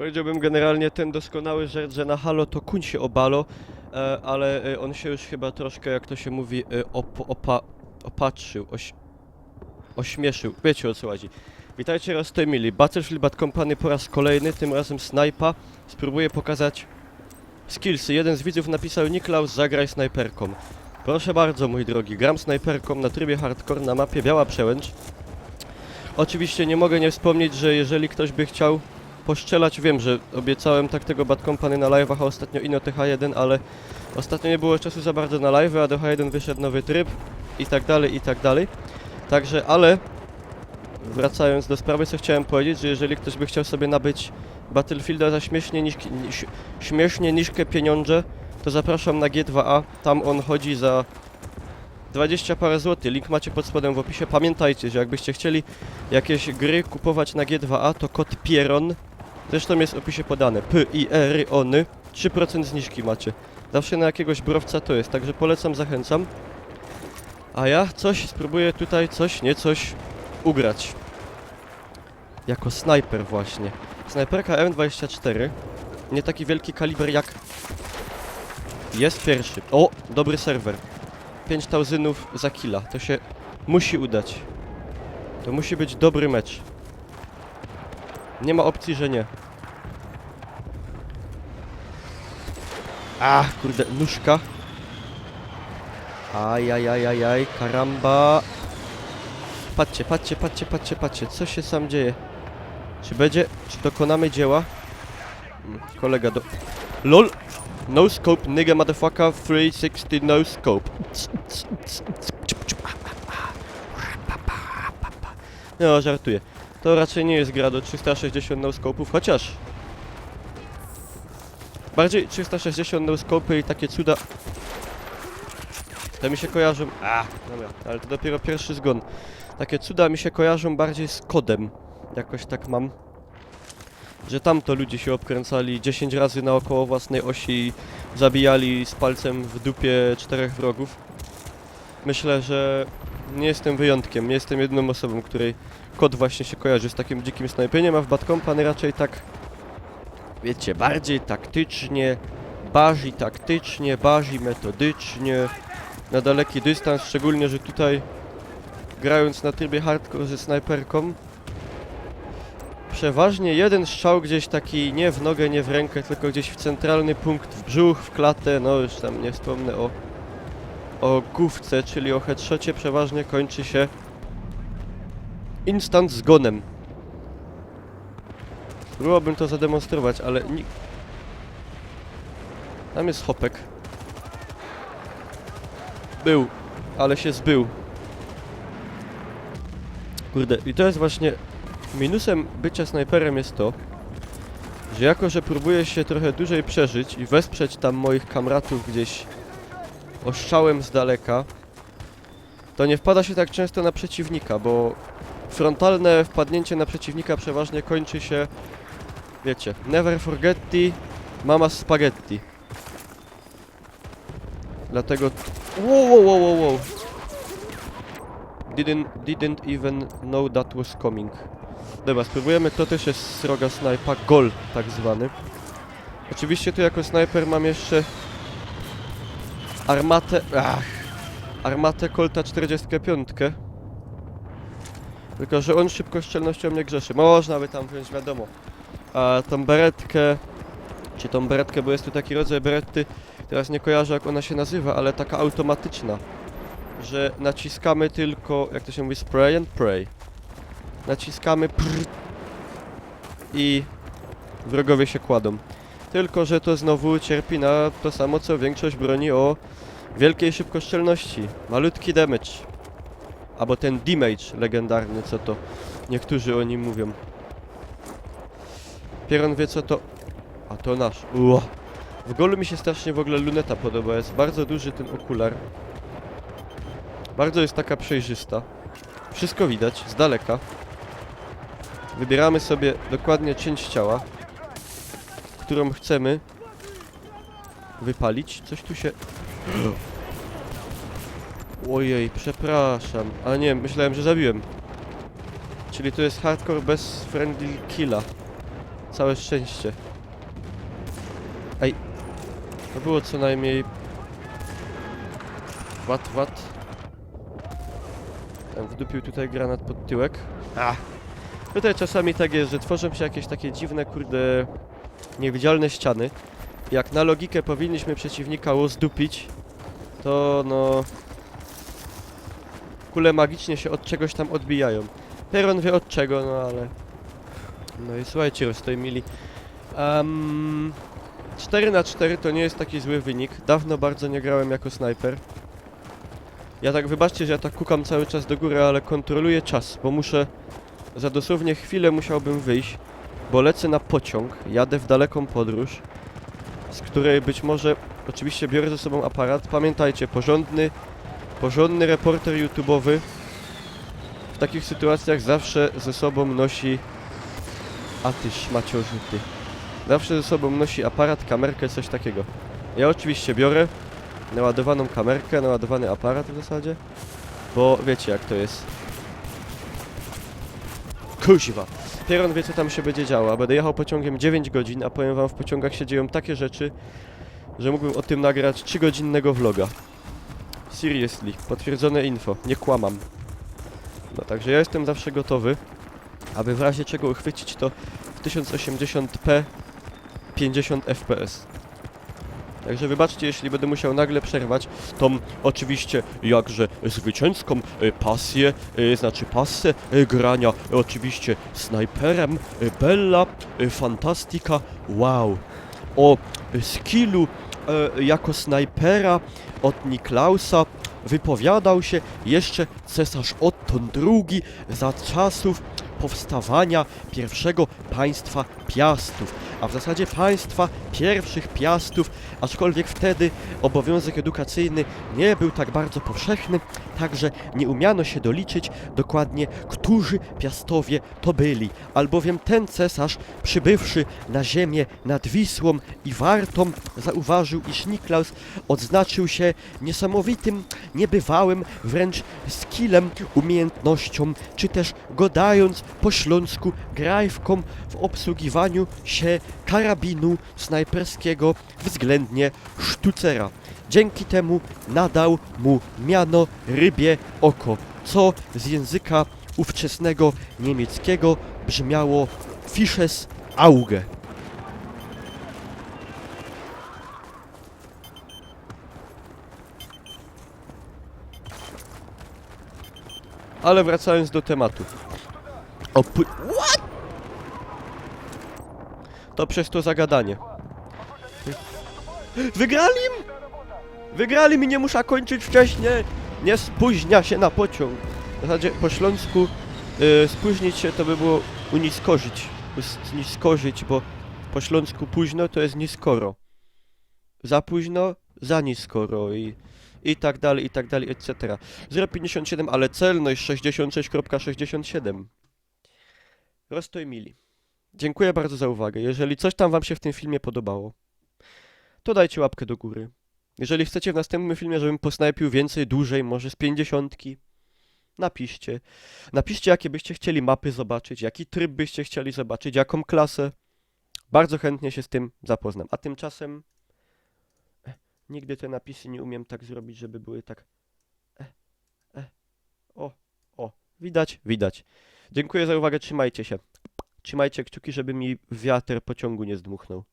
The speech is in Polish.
Powiedziałbym generalnie ten doskonały żart, że na halo to kuń się obalo, ale on się już chyba troszkę, jak to się mówi, opatrzył, ośmieszył. Wiecie, o co chodzi. Witajcie raz tej mili. Battlefield Bad Company po raz kolejny, tym razem snajpa. Spróbuję pokazać skillsy. Jeden z widzów napisał: Niklaus, zagraj snajperką. Proszę bardzo, mój drogi, gram snajperką na trybie hardcore na mapie Biała Przełęcz. Oczywiście nie mogę nie wspomnieć, że jeżeli ktoś by chciał poszczelać, wiem, że obiecałem tak tego Bad Company na live'ach, a ostatnio Ino TH1, ale ostatnio nie było czasu za bardzo na live'y, a do H1 wyszedł nowy tryb i tak dalej, i tak dalej. Także, ale wracając do sprawy, co chciałem powiedzieć, że jeżeli ktoś by chciał sobie nabyć Battlefielda za śmiesznie niskie pieniądze, to zapraszam na G2A, tam on chodzi za 20 parę złotych, link macie pod spodem w opisie. Pamiętajcie, że jakbyście chcieli jakieś gry kupować na G2A, to kod PIERON, zresztą jest w opisie podane, PIERONY, 3% zniżki macie. Zawsze na jakiegoś browca to jest, także polecam, zachęcam. A ja spróbuję tutaj coś ugrać. Jako snajper właśnie. Snajperka M24, nie taki wielki kaliber jak... Jest pierwszy. O, dobry serwer. 5000 za killa. To się musi udać. To musi być dobry mecz. Nie ma opcji, że nie. A, kurde, nóżka. Ajajajajaj, karamba. Patrzcie, co się sam dzieje. Czy dokonamy dzieła? Kolega do... LOL! No scope, nigga motherfucker, 360 no scope. No, żartuję. To raczej nie jest gra do 360 no scope'ów, chociaż... Bardziej 360 no scope'y i takie cuda... To mi się kojarzą... Dobra, ale to dopiero pierwszy zgon. Takie cuda mi się kojarzą bardziej z kodem. Jakoś tak mam. Że tamto ludzie się obkręcali 10 razy naokoło własnej osi i zabijali z palcem w dupie 4 wrogów. Myślę, że nie jestem wyjątkiem, nie jestem jedną osobą, której kod właśnie się kojarzy z takim dzikim snajpieniem, a w Bad Company raczej tak, wiecie, bardziej taktycznie, bazi metodycznie, na daleki dystans, szczególnie, że tutaj grając na trybie hardcore ze snajperką, przeważnie jeden strzał gdzieś taki nie w nogę, nie w rękę, tylko gdzieś w centralny punkt, w brzuch, w klatę, no już tam nie wspomnę o główce, czyli o headshocie, przeważnie kończy się instant zgonem. Próbowałbym to zademonstrować, ale tam jest hopek. Był, ale się zbył. Kurde, i to jest właśnie... Minusem bycia snajperem jest to, że jako, że próbuję się trochę dłużej przeżyć i wesprzeć tam moich kamratów gdzieś ostrzałem z daleka, to nie wpada się tak często na przeciwnika, bo frontalne wpadnięcie na przeciwnika przeważnie kończy się, wiecie, never forget the mama spaghetti. Dlatego... Wow. Didn't even know that was coming. Dobra, spróbujemy, to też jest sroga snajpa, gol tak zwany. Oczywiście tu jako snajper mam jeszcze armatę Colta 45. Tylko że on szybkostrzelnością nie grzeszy. Można by tam wziąć, wiadomo. A tą beretkę, bo jest tu taki rodzaj beretty, teraz nie kojarzę jak ona się nazywa, ale taka automatyczna. Że naciskamy tylko, jak to się mówi, spray and pray. Naciskamy i wrogowie się kładą. Tylko że to znowu cierpi na to samo co większość broni o wielkiej szybkostrzelności. Malutki damage. Albo ten damage legendarny, co to niektórzy o nim mówią. Pieron wie co to... A to nasz. W golu mi się strasznie w ogóle luneta podoba. Jest bardzo duży ten okular. Bardzo jest taka przejrzysta. Wszystko widać z daleka. Wybieramy sobie dokładnie część ciała, którą chcemy wypalić. Coś tu się... Ojej, przepraszam. A nie, myślałem, że zabiłem. Czyli to jest hardcore bez friendly killa. Całe szczęście. Ej. To było co najmniej... What? Tam wdupił tutaj granat pod tyłek. Tutaj czasami tak jest, że tworzą się jakieś takie dziwne, kurde... niewidzialne ściany. Jak na logikę powinniśmy przeciwnika rozdupić, to no... Kule magicznie się od czegoś tam odbijają. Peron wie od czego, no ale... No i słuchajcie, rozstojmili. 4/4 to nie jest taki zły wynik. Dawno bardzo nie grałem jako snajper. Ja tak, wybaczcie, że ja tak kukam cały czas do góry, ale kontroluję czas, bo muszę... Za dosłownie chwilę musiałbym wyjść, bo lecę na pociąg, jadę w daleką podróż, z której być może... Oczywiście biorę ze sobą aparat. Pamiętajcie, porządny reporter YouTube'owy w takich sytuacjach zawsze ze sobą nosi... A ty szmaciorzu ty. Zawsze ze sobą nosi aparat, kamerkę, coś takiego. Ja oczywiście biorę naładowaną kamerkę, naładowany aparat w zasadzie, bo wiecie jak to jest. Kuźwa! Pieron wie co tam się będzie działo, a będę jechał pociągiem 9 godzin, a powiem wam, w pociągach się dzieją takie rzeczy, że mógłbym o tym nagrać 3-godzinnego vloga. Seriously, potwierdzone info, nie kłamam. No także ja jestem zawsze gotowy, aby w razie czego uchwycić to w 1080p 50 fps. Także wybaczcie, jeśli będę musiał nagle przerwać tą oczywiście jakże zwycięską pasję, passę grania oczywiście snajperem Bella Fantastica. Wow! O skillu jako snajpera od Niklausa wypowiadał się jeszcze cesarz Otton II za czasów powstawania pierwszego państwa Piastów, a w zasadzie państwa pierwszych Piastów, aczkolwiek wtedy obowiązek edukacyjny nie był tak bardzo powszechny, także nie umiano się doliczyć dokładnie, którzy Piastowie to byli, albowiem ten cesarz, przybywszy na ziemię nad Wisłą i Wartą, zauważył, iż Niklaus odznaczył się niesamowitym, niebywałym wręcz skillem, umiejętnością, czy też godając po śląsku grajwką w obsługiwaniu się karabinu snajperskiego względnie sztucera. Dzięki temu nadał mu miano Rybie Oko, co z języka ówczesnego niemieckiego brzmiało Fisches Auge. Ale wracając do tematu. What? To przez to zagadanie. Wygrali im! Wygrali mi, nie muszę kończyć wcześniej! Nie spóźnia się na pociąg. W zasadzie po śląsku spóźnić się to by było uniskorzyć. Niskorzyć, bo po śląsku późno to jest niskoro. Za późno, za niskoro i tak dalej, etc. 0,57, ale celność 66,67. Rozstojmili. Dziękuję bardzo za uwagę. Jeżeli coś tam wam się w tym filmie podobało, to dajcie łapkę do góry. Jeżeli chcecie w następnym filmie, żebym posnajpił więcej, dłużej, może z 50, napiszcie. Napiszcie, jakie byście chcieli mapy zobaczyć, jaki tryb byście chcieli zobaczyć, jaką klasę. Bardzo chętnie się z tym zapoznam. A tymczasem nigdy te napisy nie umiem tak zrobić, żeby były tak... Widać. Dziękuję za uwagę, trzymajcie się. Trzymajcie kciuki, żeby mi wiatr pociągu nie zdmuchnął.